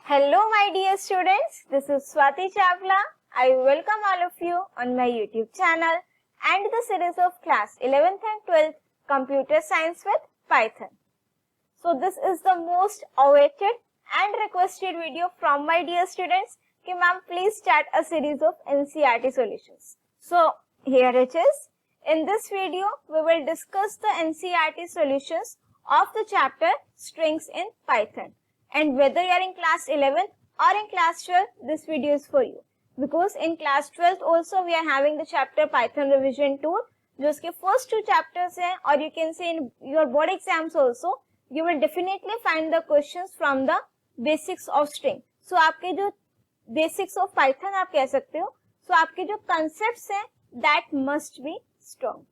Hello my dear students, this is Swati Chawla. I welcome all of you on my YouTube channel and the series of class 11th and 12th Computer Science with Python. So this is the most awaited and requested video from my dear students कि ma'am please start a series of NCERT solutions. So here it is. In this video we will discuss the NCERT solutions of the chapter Strings in Python. And whether you are in class 11 or in class 12, this video is for you. Because in class 12 also we are having the chapter Python revision tool, जो उसके first two chapters हैं, और you can see in your board exams also, you will definitely find the questions from the basics of string. So आपके जो basics of Python आप कह सकते हो, so आपके जो concepts हैं, that must be strong.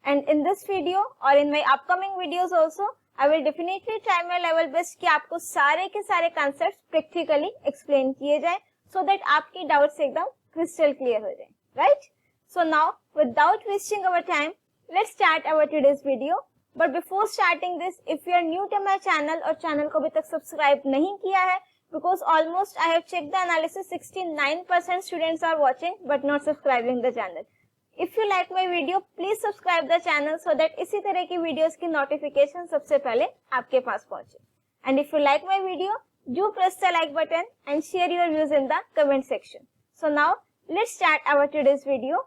And in this video or in my upcoming videos also, I will definitely try my level best कि आपको सारे के सारे concepts practically explain किए जाए so that आपकी doubts एकदम crystal clear हो जाए, right? So now, without wasting our time, let's start our today's video. But before starting this, if you are new to my channel और channel को अभी तक subscribe नहीं किया है, because almost I have checked the analysis, 69% students are watching but not subscribing the channel. If you like my video, please subscribe the channel so that इसी तरह की videos की notification सबसे पहले आपके पास पहुंचे. And if you like my video, do press the like button and share your views in the comment section. So now, let's start our today's video.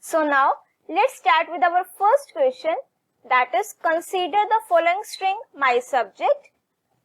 So now, let's start with our first question. That is, consider the following string my subject.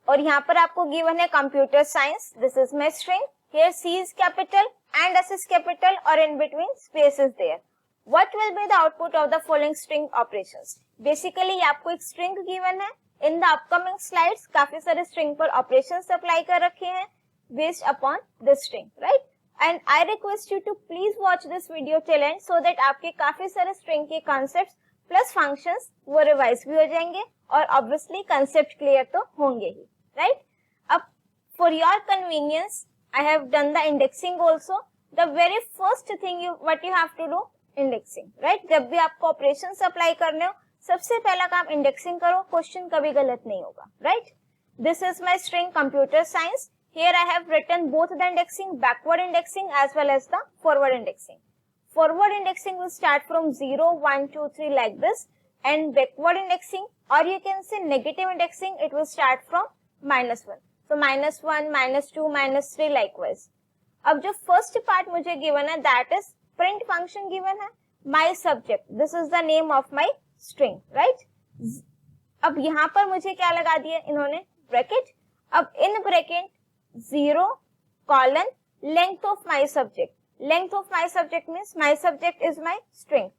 और यहाँ पर आपको given है computer science. This is my string. Here C is capital and S is capital, or in between space is there. What will be the output of the following string operations? Basically आपको एक string given है. In the upcoming slides काफी सारे string पर operations apply कर रखे हैं based upon this string, right? And I request you to please watch this video till end so that आपके काफी सारे string के concepts प्लस फंक्शंस वो रिवाइज भी हो जाएंगे और ऑब्वियसली कंसेप्ट क्लियर तो होंगे ही, राइट? अब for your convenience I have done the indexing also. The very first thing what you have to do, indexing, right? जब भी आपको ऑपरेशंस अप्लाई करने हो, सबसे पहला काम इंडेक्सिंग करो, क्वेश्चन कभी गलत नहीं होगा, right? This is my string computer science. Here I have written both the indexing, backward indexing as well as the forward indexing. Forward indexing will start from 0, 1, 2, 3 like this, and backward indexing, or you can say negative indexing, it will start from -1. So -1, -2, -3 likewise. अब जो first part मुझे given है, that is print function given है, my subject. This is the name of my string, right? अब यहाँ पर मुझे क्या लगा दिया इन्होंने, bracket. अब in bracket 0 colon length of my subject. Length of my subject means my subject is my string.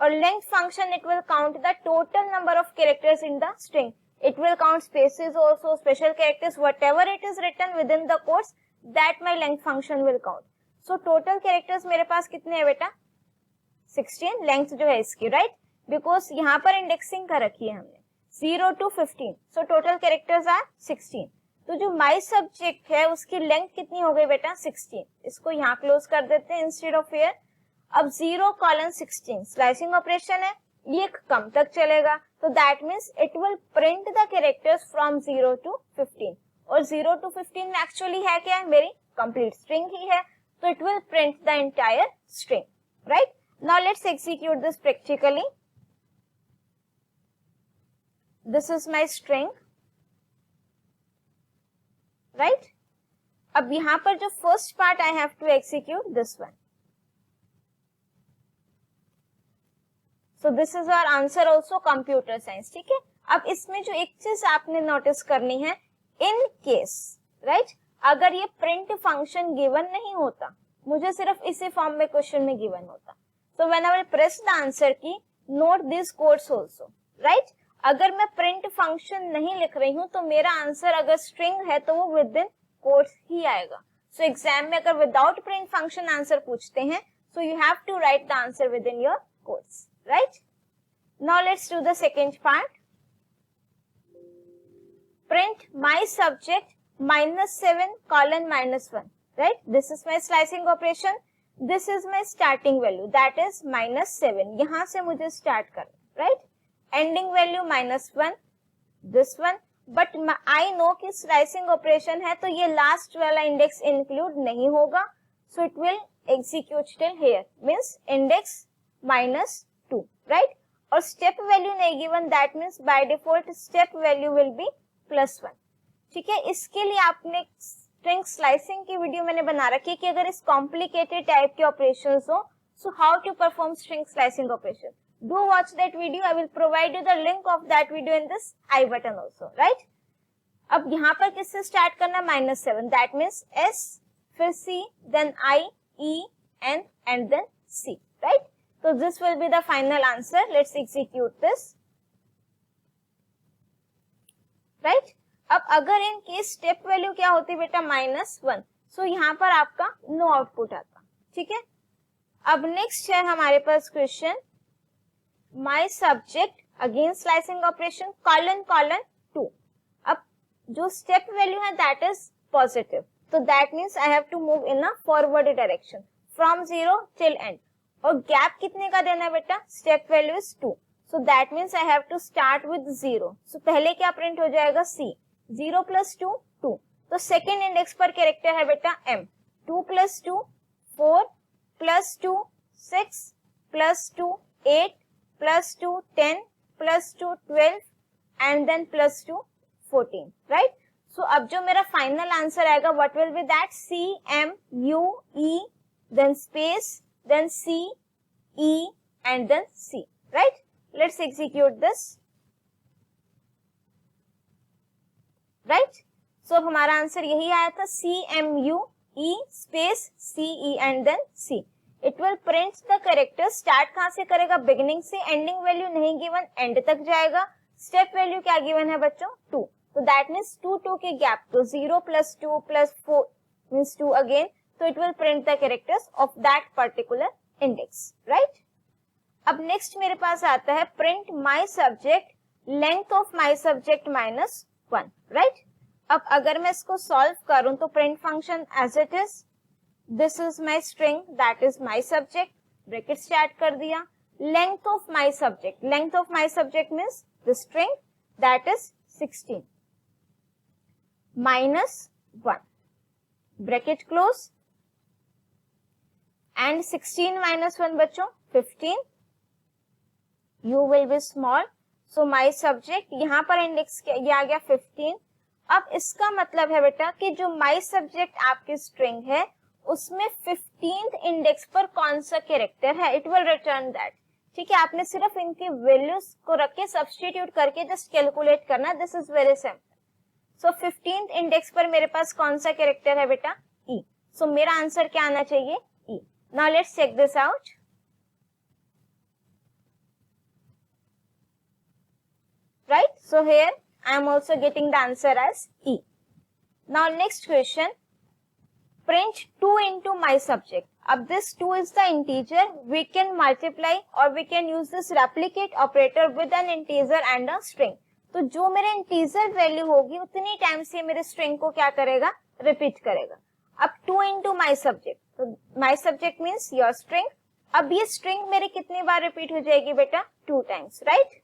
Or length function, it will count the total number of characters in the string. It will count spaces also, special characters, whatever it is written within the quotes, that my length function will count. So total characters मेरे पास कितने हैं बेटा? 16 length जो है इसकी, right? Because यहाँ पर indexing कर रखी है हमने 0 to 15. So total characters are 16. तो जो माई सब्जेक्ट है उसकी लेंथ कितनी हो गई बेटा? 16. इसको यहाँ क्लोज कर देते हैं इंस्टेड ऑफ हियर. अब 0 colon 16 स्लाइसिंग ऑपरेशन है, ये कम तक चलेगा, तो that means it will print the characters from 0 to 15. और 0 to 15 में एक्चुअली है क्या है? मेरी कंप्लीट स्ट्रिंग ही है, तो it will print the entire string, right? Now let's execute this practically. This is my string, right? अब यहां पर जो first part I have to execute this one. So this is our answer also computer science, ठीक है? अब इसमें जो एक चीज आपने नोटिस करनी है, इन केस, राइट, अगर ये प्रिंट फंक्शन गिवन नहीं होता, मुझे सिर्फ इसी फॉर्म में क्वेश्चन में गिवन होता, so when I will press the answer key, note this codes also, right? अगर मैं प्रिंट फंक्शन नहीं लिख रही हूं तो मेरा आंसर अगर स्ट्रिंग है तो वो विद इन कोट्स ही आएगा. सो एग्जाम में अगर विदाउट प्रिंट फंक्शन आंसर पूछते हैं, so you have to write the answer within your quotes, right? Now let's do the second part. Print my subject -7 colon -1, right? This is my slicing operation. This is my starting value that is -7, यहां से मुझे start करना, right. Ending value -1, this one, but I know कि slicing operation है तो ये last वाला index include नहीं होगा, so it will execute till here, means index -2, right. और स्टेप वैल्यू नहीं given, that means by default step value will be +1, ठीक है। इसके लिए आपने स्ट्रिंग स्लाइसिंग की वीडियो मैंने बना रखी है कि अगर इस कॉम्प्लिकेटेड टाइप के ऑपरेशंस हो, so how to perform string slicing operation. Do watch that video. I will provide you the link of that video in this I button also, right? अब यहाँ पर किससे स्टार्ट करना, -7, that means S, फिर C, then I, E, N, and then C, right? So this will be the final answer. Let's execute this, right? अब अगर in case step value क्या होती बेटा, -1, सो यहाँ पर आपका नो आउटपुट आता, ठीक है। अब नेक्स्ट है हमारे पास question, my subject again slicing operation : 2। अब जो स्टेप वैल्यू है दैट इज पॉजिटिव, तो that means I have to move in a forward direction from 0 till end. और गैप कितने का देना है बेटा, step value is 2, so that means I have to start with 0। So पहले क्या प्रिंट हो जाएगा, C, 0 + 2, 2। तो सेकेंड इंडेक्स पर कैरेक्टर है बेटा M, 2 + 2 4 + 2 6 + 2 8 +2 10 +2 12 and then +2 14, right? So अब जो मेरा फाइनल आंसर आएगा, what will be that, C M U E then space then C E and then C, right? Let's execute this, right? So हमारा answer यही आया था, C M U E space C E and then C. It will print the character. Start कहां से करेगा, beginning से। Ending value नहीं given, and तक जाएगा। स्टेप वैल्यू क्या गिवन है बच्चों, 2, तो दैट मीन्स 2 के गैप, तो 0 + 2 + 4 मीन्स 2 अगेन, तो it will print the characters of that particular index, right. अब नेक्स्ट मेरे पास आता है, print my subject length of my subject -1, right. अब अगर मैं इसको सॉल्व करूं तो print function as it is, this is my string that is my subject, bracket start कर दिया। length of my subject, length of my subject means the string that is 16 -1, bracket close, and 16 - 1 बच्चों 15, you will be small, so my subject यहाँ पर index ये आ गया 15। अब इसका मतलब है बेटा कि जो my subject आपकी स्ट्रिंग है उसमें 15th इंडेक्स पर कौन सा कैरेक्टर है, इट विल रिटर्न दैट, ठीक है। आपने सिर्फ इनकी वैल्यूज को रख के सब्स्टिट्यूट करके जस्ट कैलकुलेट करना, this is very simple. So 15th index पर मेरे पास कौन सा कैरेक्टर है बेटा, E, सो मेरा आंसर क्या आना चाहिए, E। Now let's check this out, right. So here I am also getting the answer as E। Now next question, print 2 into my subject. अब this 2 is the integer, we can multiply or we can use this replicate operator with an integer and a string. तो जो मेरे integer value होगी उतनी times ये मेरे string को क्या करेगा, रिपीट करेगा। अब 2 into my subject, तो my subject means your string। अब ये स्ट्रिंग मेरी कितनी बार रिपीट हो जाएगी बेटा, 2 टाइम्स, राइट।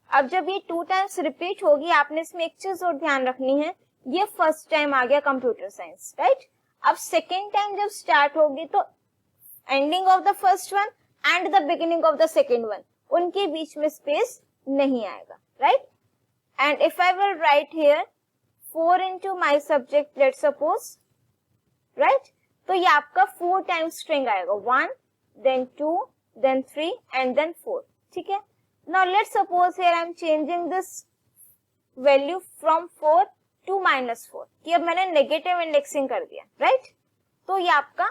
अब जब ये 2 टाइम्स रिपीट होगी, आपने इसमें एक चीज और ध्यान रखनी है, ये फर्स्ट टाइम आ गया कंप्यूटर साइंस, राइट। अब सेकेंड टाइम जब स्टार्ट होगी तो ending of the first one and the beginning of the second one, उनके बीच में स्पेस नहीं आएगा, right. And if I will write here 4 into my subject, let's suppose, right, तो ये आपका 4 टाइम्स स्ट्रिंग आएगा, 1 then 2 then 3 and then 4, ठीक है। Now let's suppose here I am changing this value from 4 to -4, कि अब मैंने नेगेटिव इंडेक्सिंग कर दिया, राइट। तो ये आपका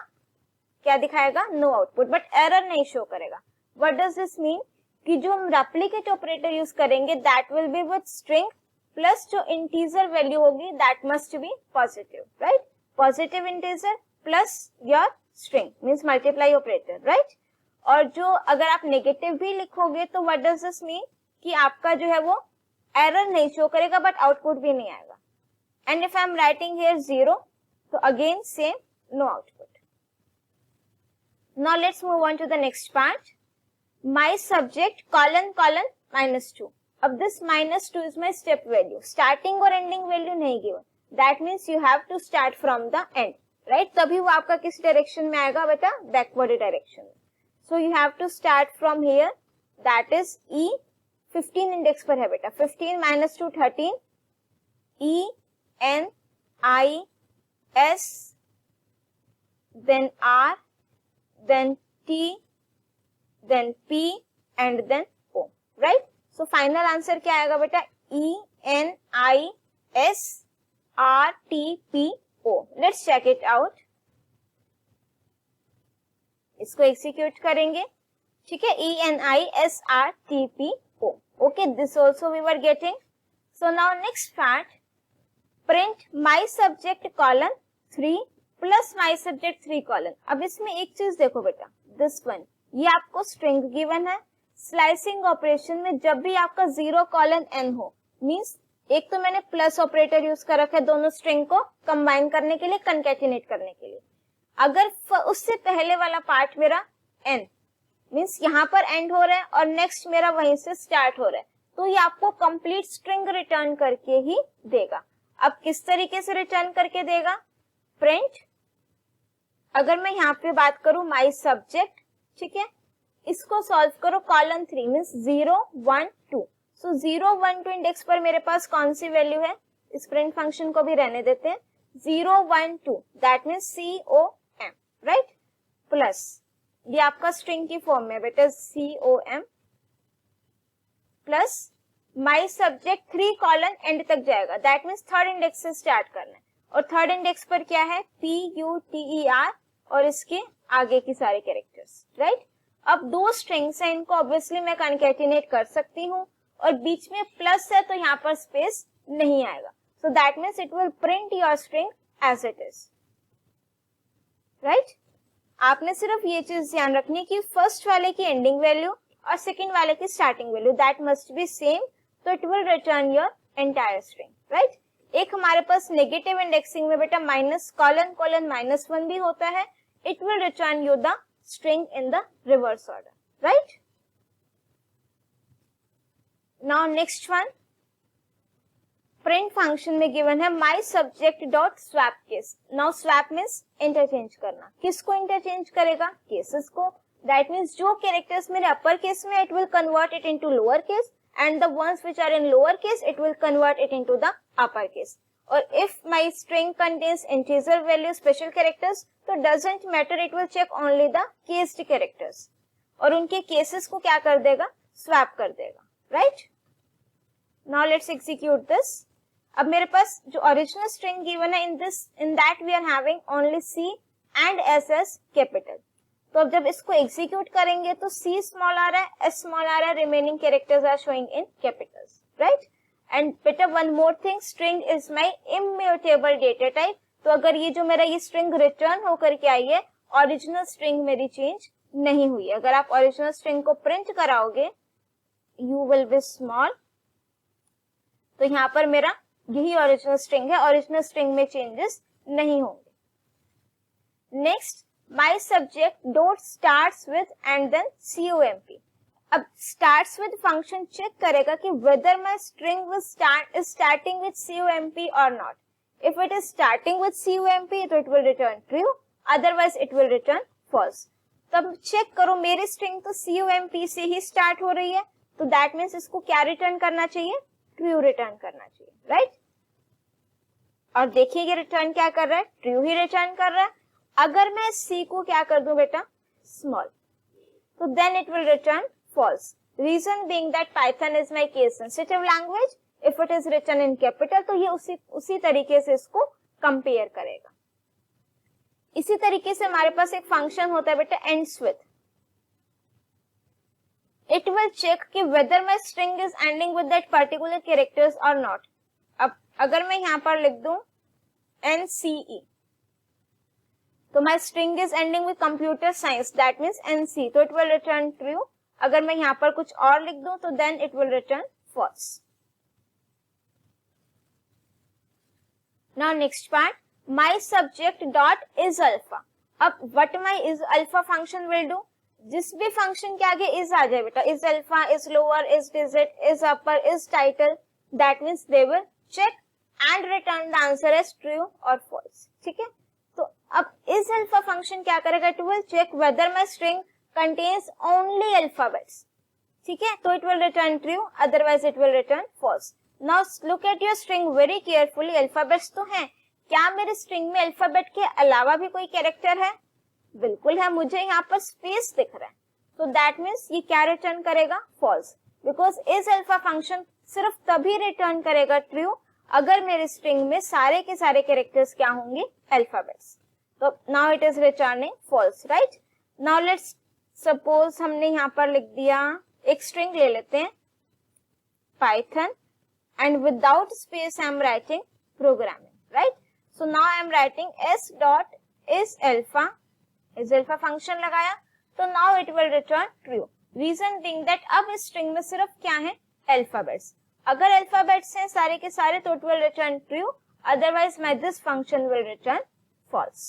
क्या दिखाएगा, नो आउटपुट, बट एरर नहीं शो करेगा। व्हाट डज दिस मीन, कि जो हम रेप्लिकेट ऑपरेटर यूज करेंगे that will be with string plus जो इंटीजर वैल्यू होगी that must B positive, right. Positive integer plus your string means multiply operator, right. और जो अगर आप नेगेटिव भी लिखोगे तो व्हाट डज दिस मीन, कि आपका जो है वो एरर नहीं शो करेगा बट आउटपुट भी नहीं आएगा। And if I am writing here 0, so again same, no output. Now let's move on to the next part. My subject colon colon -2. अब this -2 is my step value. Starting और ending value नहीं given. That means you have to start from the end, right? तभी वो आपका किस direction में आएगा बेटा? बैकवर्ड डायरेक्शन में. So you have to start from here. That is E. 15 index पर है बेटा. 15 -2 13. E N I S, then R, then T, then P and then O, right? So final answer क्या आएगा बेटा? E N I S R T P O. Let's check it out. इसको execute करेंगे, ठीक है? E N I S R T P O. Okay, this also we were getting. So now next part. Print my subject colon 3 plus my subject 3 colon. अब इसमें एक चीज देखो बेटा, this one, ये आपको स्ट्रिंग गिवन है. स्लाइसिंग ऑपरेशन में जब भी आपका 0 colon n हो, मींस एक तो मैंने प्लस ऑपरेटर यूज कर रखा है दोनों स्ट्रिंग को कंबाइन करने के लिए, कंकैटिनेट करने के लिए. अगर उससे पहले वाला पार्ट मेरा n मींस यहाँ पर एंड हो रहा है और नेक्स्ट मेरा वहीं से स्टार्ट हो रहा है, तो ये आपको कंप्लीट स्ट्रिंग रिटर्न करके ही देगा. अब किस तरीके से रिटर्न करके देगा? प्रिंट, अगर मैं यहाँ पे बात करूं माई सब्जेक्ट, ठीक है, इसको सॉल्व करो कॉलम 3 मींस 0 1 2. सो 0 1 2 इंडेक्स पर मेरे पास कौन सी वैल्यू है? इस प्रिंट फंक्शन को भी रहने देते हैं. 0 1 2 that means COM, right? Plus ये आपका स्ट्रिंग की फॉर्म में बेटा COM plus my subject 3 colon and तक जाएगा. दैट मीन्स थर्ड इंडेक्स से स्टार्ट करना है. और थर्ड इंडेक्स पर क्या है? PUTER और इसके आगे की सारे कैरेक्टर्स, राइट? अब दो स्ट्रिंग्स हैं, इनको ऑब्वियसली मैं कंकैटिनेट कर सकती हूँ और बीच में प्लस है तो यहाँ पर स्पेस नहीं आएगा. So that means it will print your string as it is, right? आपने सिर्फ ये चीज ध्यान रखनी कि फर्स्ट वाले की एंडिंग वैल्यू और सेकंड वाले की starting value that must be same, तो it will return your entire string, right? एक हमारे पास नेगेटिव इंडेक्सिंग में बेटा माइनस कॉलन कॉलन -1 भी होता है. It will return you the string in the reverse order, right? Now next one, print function में given है माई subject dot swap case. Now swap means interchange करना. किसको इंटरचेंज करेगा? केसेस को. दैट मीन्स जो कैरेक्टर्स मेरे अपर केस में it will convert it into lower case and the ones which are in lower case it will convert it into the upper case. Or if my string contains integer value special characters, so doesn't matter, it will check only the cased characters और उनके cases को क्या कर देगा? swap कर देगा, right? Now let's execute this. अब मेरे पास जो original string given है in that we are having only C and S as capital. तो अब जब इसको एग्जीक्यूट करेंगे तो C स्मॉल आ रहा है, S स्मॉल आ रहा है, remaining characters are showing in capitals, right? And बेटा one more thing, string is my immutable data type. तो अगर ये जो मेरा ये स्ट्रिंग रिटर्न होकर के आई है, ओरिजिनल स्ट्रिंग मेरी चेंज नहीं हुई है. अगर आप ओरिजिनल स्ट्रिंग को प्रिंट कराओगे यू विल बी स्मॉल, तो यहाँ पर मेरा यही ओरिजिनल स्ट्रिंग है, ओरिजिनल स्ट्रिंग में चेंजेस नहीं होंगे. Next, my subject dot starts with and then COMP. अब starts with function check करेगा कि whether my string will is starting with COMP or not. If it is starting with COMP तो it will return true, otherwise it will return false. तब check करो मेरी string तो COMP से ही start हो रही है, तो that means इसको क्या रिटर्न करना चाहिए? ट्रू रिटर्न करना चाहिए, राइट? और देखिए ये रिटर्न क्या कर रहा है? ट्रू ही रिटर्न कर रहा है. अगर मैं C को क्या कर दूं बेटा? स्मॉल, तो then it will return false. Reason being that Python is my case sensitive language. If it is written in capital तो ये उसी तरीके से इसको कंपेयर करेगा. इसी तरीके से हमारे पास एक फंक्शन होता है बेटा ends with. It will check कि whether my string is ending with that particular characters और नॉट. अब अगर मैं यहाँ पर लिख दूं NCE, तो my string is ending with computer science, that means NC, तो इट विल रिटर्न ट्रू. अगर मैं यहाँ पर कुछ और लिख दूं तो then it will return false. Now next part, my subject dot is alpha. अब what my is alpha function will do, जिस भी फंक्शन के आगे इज आ जाए बेटा, is alpha, is lower, is digit, is upper, is title, that means they will check and return the answer as true और फॉल्स। ठीक है, तो अब इज अल्फा फंक्शन क्या करेगा, it will check whether my string contains only alphabets. ठीक है, तो it will return true, otherwise it will return false. Now look at your string very carefully, alphabets तो हैं, क्या मेरे स्ट्रिंग में अल्फाबेट के अलावा भी कोई कैरेक्टर है? बिल्कुल है, मुझे यहाँ पर स्पेस दिख रहा है, तो दैट मीन्स ये क्या रिटर्न करेगा, false, because is alpha function सिर्फ तभी रिटर्न करेगा ट्रू अगर मेरे स्ट्रिंग में सारे के सारे कैरेक्टर्स क्या होंगे, अल्फाबेट्स। तो now it is returning false, right. Now let's suppose हमने यहाँ पर लिख दिया, एक स्ट्रिंग ले लेते हैं Python, and without space I am writing programming, right? So now I am writing s dot is alpha function लगाया, तो now it will return true. Reason being that अब इस string में सिर्फ क्या है, alphabets. अगर alphabets हैं सारे के सारे तो it will return true, otherwise my this function will return false.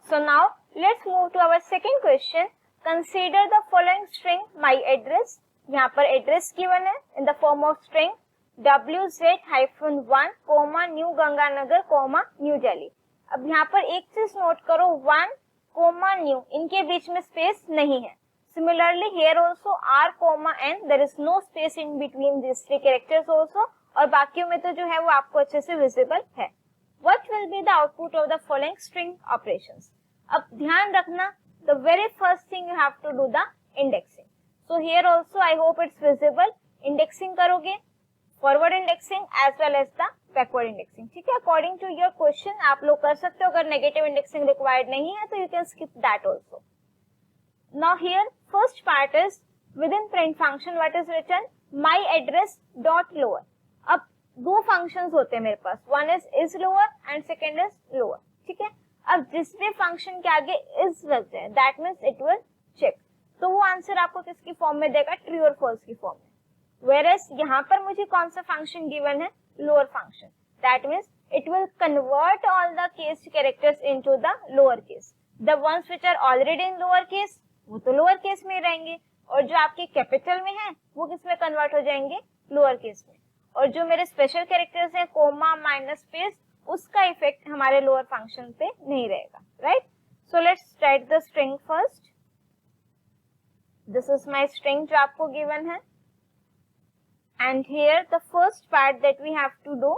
So now let's move to our second question. Consider the following string my address. यहाँ पर एड्रेस गिवन है in the form of string WZ-1, new Ganganagar, new Delhi. अब यहाँ पर एक चीज note करो, 1, new, इनके बीच में स्पेस नहीं है। Similarly here also R, N, there is no space in between this three characters also, और बाकियों में तो जो है वो आपको अच्छे से विजिबल है। What will be the output of the following string operations. अब ध्यान रखना, the very first thing you have to do the indexing. So here also I hope it's visible, indexing करोगे, forward indexing as well as the backward indexing। ठीक है, according to your question आप लोग कर सकते हो, अगर negative indexing required नहीं है तो you can skip that also। Now here first part is within print function what is written, my address dot lower। अब दो functions होते हैं मेरे पास, one is lower and second is lower। ठीक है, अब जिस भी function के आगे is लग जाए that means it will check, तो वो आंसर आपको किसकी फॉर्म में देगा, ट्रू और फॉल्स की फॉर्म में। वेयरएज यहाँ पर मुझे कौन सा फंक्शन गिवन है, lower function, that means it will convert all the case characters into the lower case. The ones which are already in lower case वो तो लोअर केस में रहेंगे, और जो आपके कैपिटल में है वो किस में कन्वर्ट हो जाएंगे, लोअर केस में। और जो मेरे स्पेशल कैरेक्टर्स हैं कोमा, माइनस, स्पेस, उसका इफेक्ट हमारे लोअर फंक्शन पे नहीं रहेगा, right. So let's write the string first. This is my string जो आपको given है, and here the first part that we have to do,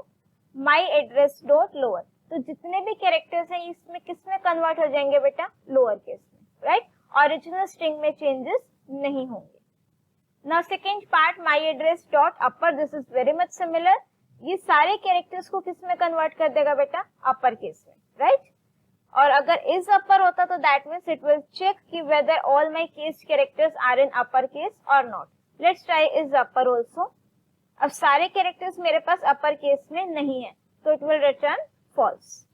my address dot lower। तो जितने भी कैरेक्टर्स हैं इसमें किसमें कन्वर्ट हो जाएंगे बेटा, लोअर केस में, राइट। ओरिजिनल स्ट्रिंग में चेंजेस नहीं होंगे। Now second part my address dot upper, this is very much similar, ये सारे कैरेक्टर्स को किसमें कन्वर्ट कर देगा बेटा, अपर केस में, राइट। और अगर इज अपर होता तो that means it will check कि whether all my case characters are in upper case और not. Let's try is upper also. अब सारे कैरेक्टर्स मेरे पास अपर केस में नहीं है तो it will return false.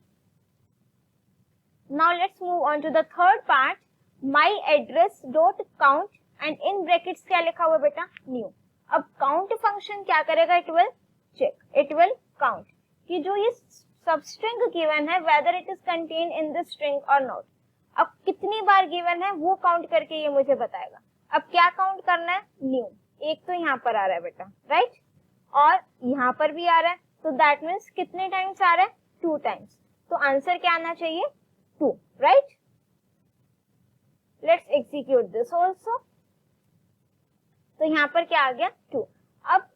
Now let's move on to the third part, my address dot count, and in brackets क्या लिखा हुआ बेटा, न्यू। अब काउंट फंक्शन क्या करेगा, it will check, it will count कि जो ये सबस्ट्रिंग गिवन है whether it is contain in this string और नॉट। अब कितनी बार गिवन है वो काउंट करके ये मुझे बताएगा। अब क्या काउंट करना है, न्यू, एक तो यहाँ पर आ रहा है बेटा, राइट, और यहाँ पर भी आ रहा है, तो दैट मीन्स कितने टाइम्स आ रहा है, 2 टाइम्स। तो आंसर क्या आना चाहिए, 2, right. Let's execute this also. तो यहाँ पर क्या आ गया, 2। अब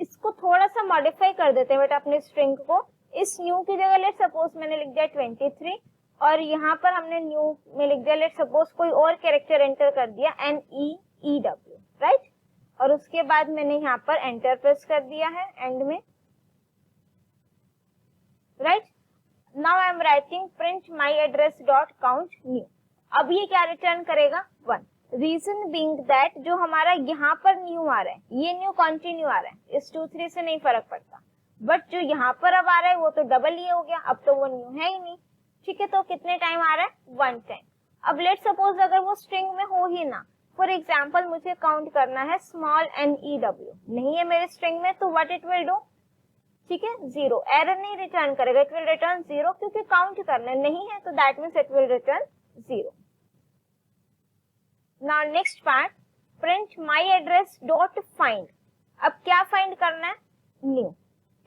इसको थोड़ा सा मॉडिफाई कर देते हैं बेटा अपने स्ट्रिंग को। इस न्यू की जगह लेट सपोज मैंने लिख दिया 23, और यहाँ पर हमने न्यू में लिख दिया लेट सपोज कोई और कैरेक्टर एंटर कर दिया NEEW, राइट। और उसके बाद मैंने यहाँ पर एंटर प्रेस कर दिया है एंड में, right. Now I am writing print my address dot count new. अब ये क्या रिटर्न करेगा, 1। रीजन बीइंग दैट जो हमारा यहाँ पर न्यू आ रहा है ये न्यू कंटिन्यू आ रहा है, इस 2, 3 से नहीं फर्क पड़ता, बट जो यहाँ पर अब आ रहा है वो तो डबल ये हो गया, अब तो वो न्यू है ही नहीं। ठीक है, तो कितने टाइम आ रहा है, 1 टाइम। अब लेट सपोज अगर वो स्ट्रिंग में हो ही ना, फॉर एग्जाम्पल मुझे काउंट करना है स्मॉल NEW, नहीं है मेरे स्ट्रिंग में, तो व्हाट इट विल डू, ठीक है, 0, एरर नहीं रिटर्न करेगा, इट विल रिटर्न 0 क्योंकि काउंट करना नहीं है, तो that means it will return 0। Now next part, print my address dot find. अब क्या फाइंड करना है, न्यू।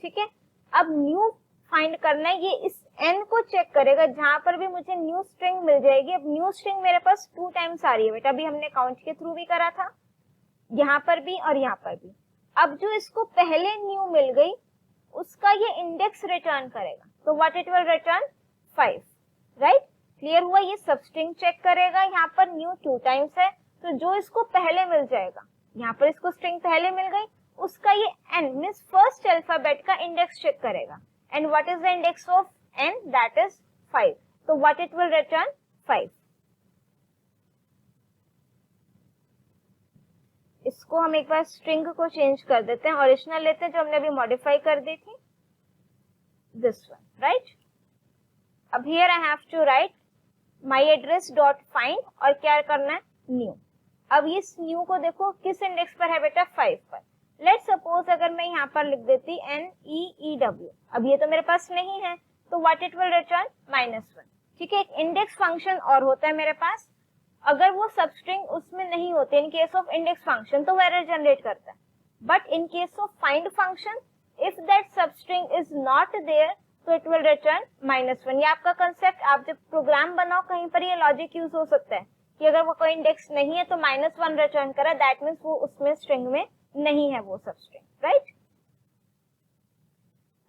ठीक है, अब न्यू फाइंड करना है, ये इस n को चेक करेगा जहां पर भी मुझे न्यू स्ट्रिंग मिल जाएगी। अब न्यू स्ट्रिंग मेरे पास 2 टाइम्स आ रही है बेटा, अभी हमने काउंट के थ्रू भी करा था, यहाँ पर भी और यहाँ पर भी। अब जो इसको पहले न्यू मिल गई उसका ये इंडेक्स रिटर्न करेगा, तो what it will return 5, right. Clear हुआ, ये सब स्ट्रिंग चेक करेगा, यहाँ पर न्यू 2 टाइम्स है, तो जो इसको पहले मिल जाएगा, यहाँ पर इसको स्ट्रिंग पहले मिल गई, उसका ये n मींस फर्स्ट अल्फाबेट का इंडेक्स चेक करेगा। And what is the index of n, that is 5, तो व्हाट इट विल रिटर्न 5। इसको हम एक बार स्ट्रिंग को चेंज कर देते हैं, ओरिजिनल लेते हैं जो हमने अभी मॉडिफाई कर दी थी, दिस वन, राइट। अब here I have to write my address dot find और क्या करना है, न्यू। अब इस न्यू को देखो किस इंडेक्स पर है बेटा, 5 पर। लेट सपोज अगर मैं यहाँ पर लिख देती NEEW, अब ये तो मेरे पास नहीं है, तो व्हाट इट विल रिटर्न -1। ठीक है, एक इंडेक्स फंक्शन और होता है मेरे पास, अगर वो सब स्ट्रिंग उसमें नहीं होते, in case of index function तो वो एरर जनरेट करता है, but in case of find function if that substring is not there तो इट विल रिटर्न -1। ये आपका कंसेप्ट, आप जब प्रोग्राम बनाओ कहीं पर ये लॉजिक यूज हो सकता है कि अगर वो कोई इंडेक्स नहीं है तो -1 रिटर्न करा, दैट मीन्स वो उसमें स्ट्रिंग में नहीं है वो सब string, right.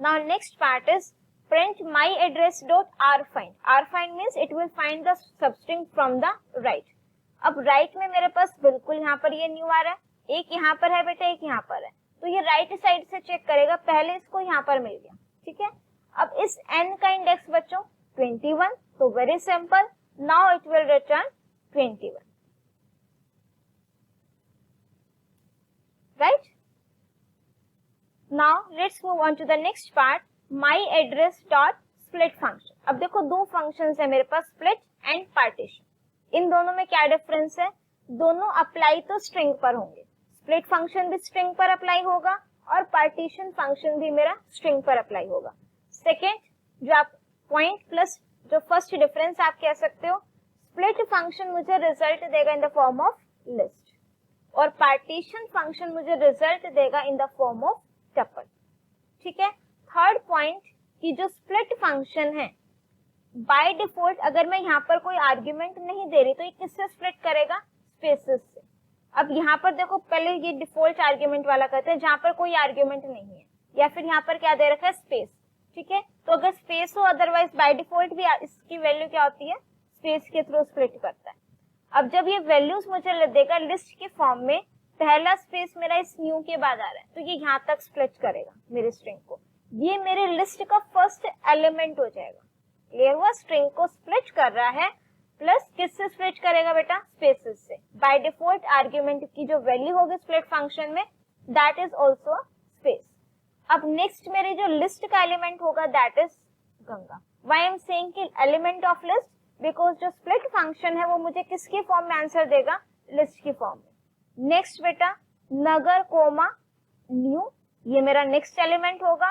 Now next part is print my address dot rfind। rfind means it will find the substring from the right। अब right में मेरे पास बिल्कुल यहाँ पर ये न्यू आ रहा है, एक यहाँ पर है बेटा, एक यहाँ पर है, तो ये राइट साइड से चेक करेगा, पहले इसको यहाँ पर मिल गया। ठीक है, अब इस n का इंडेक्स बच्चों 21, तो very simple, now it will return 21, right. Now let's move on to the next part, my address dot split function. अब देखो दो फंक्शंस है मेरे पास, स्प्लिट एंड पार्टीशन। इन दोनों में क्या डिफरेंस है, दोनों अप्लाई तो स्ट्रिंग पर होंगे, स्प्लिट फंक्शन भी स्ट्रिंग पर अप्लाई होगा और पार्टीशन फंक्शन भी मेरा स्ट्रिंग पर अप्लाई होगा। सेकेंड जो आप पॉइंट प्लस जो फर्स्ट डिफरेंस आप कह सकते हो, स्प्लिट फंक्शन मुझे रिजल्ट देगा in the form of list और पार्टीशन फंक्शन मुझे रिजल्ट देगा in the form of tuple. ठीक है, थर्ड पॉइंट कि जो स्प्लिट फंक्शन है बाय डिफॉल्ट अगर मैं यहाँ पर कोई आर्ग्यूमेंट नहीं दे रही तो ये किससे स्प्लिट करेगा, स्पेसेस से। अब यहाँ पर देखो पहले ये डिफॉल्ट आर्ग्यूमेंट वाला कहते हैं जहां पर कोई आर्ग्यूमेंट नहीं है, या फिर यहाँ पर क्या दे रखा है, स्पेस। ठीक है, तो अगर स्पेस हो, अदरवाइज बाय डिफॉल्ट भी इसकी वैल्यू क्या होती है, स्पेस के थ्रू स्प्लिट करता है। अब जब ये वैल्यूज मुझे देगा लिस्ट के फॉर्म में, पहला स्पेस मेरा इस न्यू के बाद आ रहा है, तो ये यहाँ तक स्प्लिट करेगा मेरे स्ट्रिंग को, ये मेरे लिस्ट का फर्स्ट एलिमेंट हो जाएगा। क्लियर हुआ, स्ट्रिंग को स्प्लिट कर रहा है, प्लस किससे स्प्लिट करेगा बेटा, स्पेसेस से। बाय डिफॉल्ट आर्ग्यूमेंट की जो वैल्यू होगी स्प्लिट फंक्शन में, दैट इज आल्सो स्पेस। अब नेक्स्ट मेरे जो लिस्ट का एलिमेंट होगा that is Ganga. Why I am saying कि एलिमेंट ऑफ लिस्ट, बिकॉज जो स्प्लिट फंक्शन है वो मुझे किसके फॉर्म में आंसर देगा, लिस्ट की फॉर्म में। नेक्स्ट बेटा नगर कोमा न्यू, ये मेरा नेक्स्ट एलिमेंट होगा।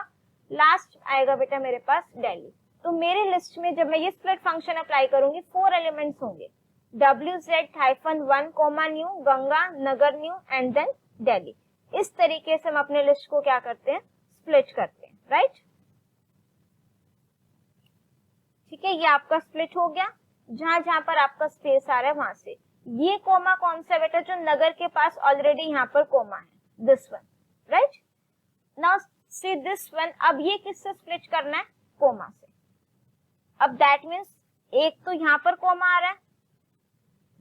लास्ट आएगा बेटा मेरे पास दिल्ली। तो मेरे लिस्ट में जब मैं ये स्प्लिट फंक्शन अप्लाई करूंगी 4 एलिमेंट्स होंगे, WZ-1 comma new, Ganganagar new and then Delhi. इस तरीके से हम अपने लिस्ट को क्या करते हैं, स्प्लिट करते हैं, राइट। ठीक है, ये आपका स्प्लिट हो गया, जहां जहां पर आपका स्पेस आ रहा है वहां से। ये कोमा कौन सा बेटा, जो नगर के पास ऑलरेडी यहाँ पर कोमा है, this one, right. Now see this one, अब ये किससे स्प्लिट करना है, कोमा से। अब दैट मीन्स एक तो यहाँ पर कोमा आ रहा है,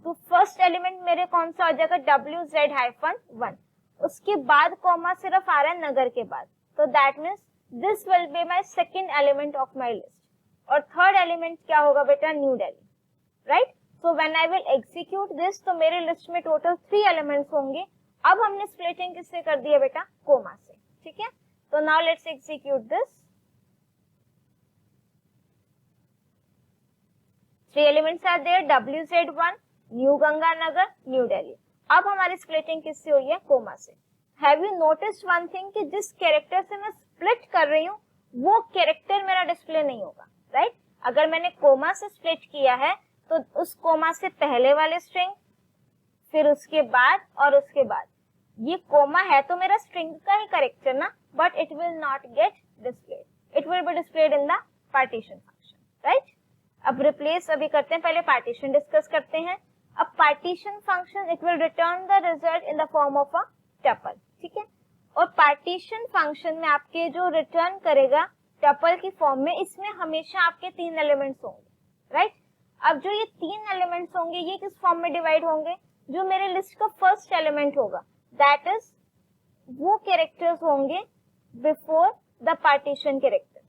तो फर्स्ट एलिमेंट मेरे कौन सा हो जाएगा, WZ-1, उसके बाद कोमा सिर्फ आ रहा है नगर के बाद, तो that means this will be my second element of my list, और थर्ड एलिमेंट क्या होगा बेटा, new Delhi, right. So when I will execute this, तो मेरे लिस्ट में टोटल 3 एलिमेंट्स होंगे। अब हमने स्प्लिटिंग किससे कर दिया बेटा, कोमा से। ठीक है, तो now let's execute this. 3 elements are there, WZ-1, new Ganganagar, new Delhi. अब हमारी स्प्लिटिंग किससे हुई है, कोमा से। Have you noticed one thing कि जिस कैरेक्टर से मैं स्प्लिट कर रही हूँ वो कैरेक्टर मेरा डिस्प्ले नहीं होगा, राइट। अगर मैंने कोमा से स्प्लिट किया है तो उस कोमा से पहले वाले स्ट्रिंग, फिर उसके बाद और उसके बाद, ये कोमा है तो मेरा स्ट्रिंग का ही कैरेक्टर ना, but it will not gate displayed, it will be displayed in the partition function, right. अब रिप्लेस अभी करते हैं, पहले पार्टीशन डिस्कस करते हैं। अब partition function it will return the result in the form of a tuple, ठीक है। और पार्टीशन फंक्शन में आपके जो रिटर्न करेगा टपल की फॉर्म में, इसमें हमेशा आपके 3 एलिमेंट्स होंगे, राइट। अब जो ये 3 एलिमेंट्स होंगे ये किस फॉर्म में डिवाइड होंगे, जो मेरे लिस्ट का फर्स्ट एलिमेंट होगा दैट इज वो कैरेक्टर्स होंगे before the partition character,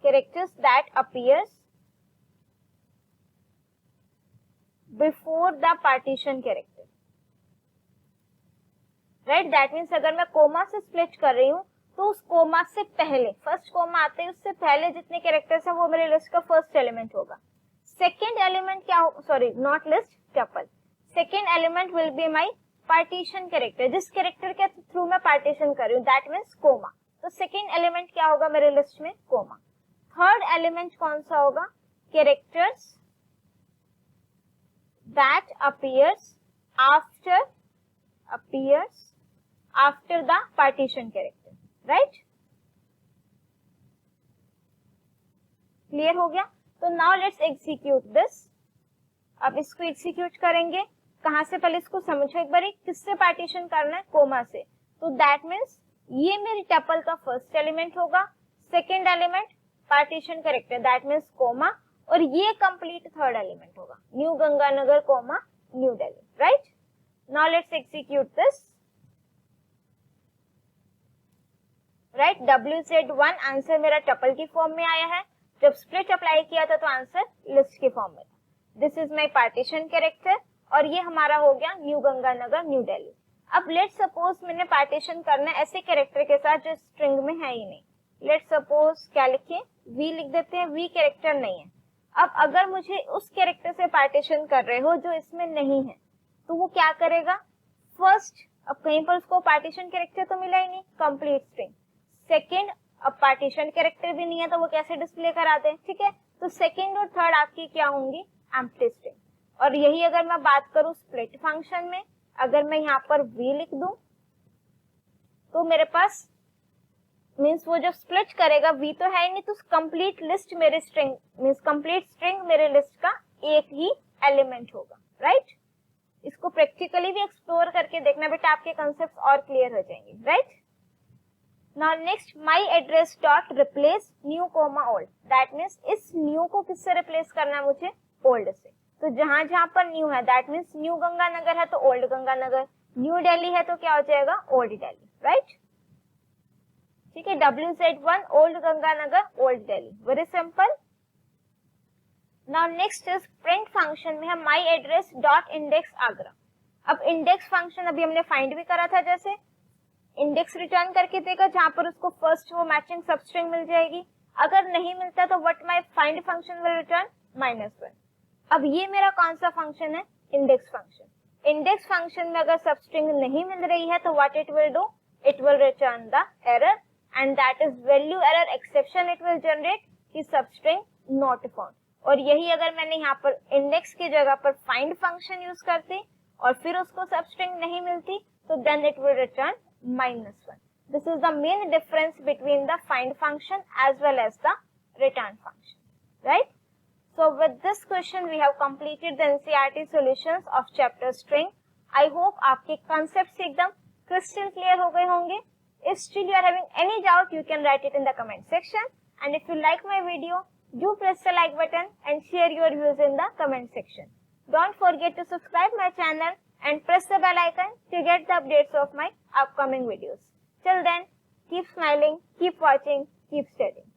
characters that appears before the partition character, right. That means अगर मैं कोमा से स्प्लिट कर रही हूँ तो उस कोमा से पहले, फर्स्ट कोमा आते ही उससे पहले जितने कैरेक्टर्स है वो मेरे लिस्ट का फर्स्ट एलिमेंट होगा। सेकेंड एलिमेंट क्या हो, sorry not list, tuple. Second element will be my partition character, जिस कैरेक्टर के थ्रू मैं पार्टीशन कर रही हूँ, दैट मीन्स कोमा। तो सेकेंड एलिमेंट क्या होगा मेरे लिस्ट में, कोमा। थर्ड एलिमेंट कौन सा होगा, characters that appears after the partition character, right? Clear हो गया। तो नाउ लेट्स एग्जीक्यूट दिस। अब इसको एग्जीक्यूट करेंगे कहां से, पहले इसको समझो एक बार, किससे पार्टीशन करना है, कोमा से। तो दैट मीन्स ये मेरी टपल का फर्स्ट एलिमेंट होगा, second element partition character that means comma, और ये कंप्लीट थर्ड एलिमेंट होगा, new Ganganagar comma new Delhi, right. Now let's execute this, right. WZ1 answer मेरा टपल की फॉर्म में आया है, जब स्प्लिट अप्लाई किया था तो आंसर लिस्ट की फॉर्म में था। This is my partition character, और ये हमारा हो गया न्यू गंगानगर न्यू दिल्ली। अब लेट्स सपोज मैंने पार्टीशन करना है ऐसे कैरेक्टर के साथ जो स्ट्रिंग में है ही नहीं। लेट्स सपोज क्या लिखे, वी लिख देते हैं, वी कैरेक्टर नहीं है। अब अगर मुझे उस कैरेक्टर से पार्टीशन कर रहे हो जो इसमें नहीं है, तो वो क्या करेगा, फर्स्ट, अब कहीं पर उसको पार्टीशन कैरेक्टर तो मिला ही नहीं, कंप्लीट स्ट्रिंग। सेकंड, अब पार्टीशन कैरेक्टर भी नहीं है तो वो कैसे डिस्प्ले कराते हैं, ठीक है। तो सेकंड और थर्ड आपकी क्या होंगी, एम्प्टी स्ट्रिंग। और यही अगर मैं बात करूं स्प्लिट फंक्शन में, अगर मैं यहाँ पर वी लिख दूं तो मेरे पास मीन्स वो जब स्प्लिट करेगा वी तो है ही नहीं, तो कंप्लीट लिस्ट मेरे स्ट्रिंग मीन्स कंप्लीट स्ट्रिंग मेरे लिस्ट का एक ही एलिमेंट होगा, राइट। इसको प्रैक्टिकली भी एक्सप्लोर करके देखना बेटा, आपके कॉन्सेप्ट्स और क्लियर हो जाएंगे, right. Now next, my address dot replace new comma old, that means इस न्यू को किससे रिप्लेस करना है मुझे, ओल्ड से। तो जहां जहां पर न्यू है दैट मीन्स न्यू गंगानगर है तो ओल्ड गंगानगर, न्यू दिल्ली है तो क्या हो जाएगा, ओल्ड दिल्ली, राइट। ठीक है, WZ1 old Ganganagar old Delhi, very simple. Now next is print function में है माई एड्रेस डॉट इंडेक्स आगरा। अब इंडेक्स फंक्शन अभी हमने फाइंड भी करा था, जैसे इंडेक्स रिटर्न करके देगा जहां पर उसको फर्स्ट वो मैचिंग सबस्ट्रिंग मिल जाएगी, अगर नहीं मिलता तो what my find function will return -1। अब ये मेरा कौन सा फंक्शन है, इंडेक्स फंक्शन। इंडेक्स फंक्शन में अगर सबस्ट्रिंग नहीं मिल रही है तो what it will do, it will return the error and that is value error exception it will generate कि substring not found। और यही अगर मैंने यहाँ पर इंडेक्स की जगह पर find फंक्शन यूज करती और फिर उसको substring नहीं मिलती तो then it will return -1। This is the main difference between the find function as well as the return function, right? So with this question we have completed the NCERT solutions of chapter string। I hope आपके concepts एकदम crystal clear हो गए होंगे। If still you are having any doubt, you can write it in the comment section. And if you like my video, do press the like button and share your views in the comment section. Don't forget to subscribe my channel and press the bell icon to get the updates of my upcoming videos. Till then, keep smiling, keep watching, keep studying.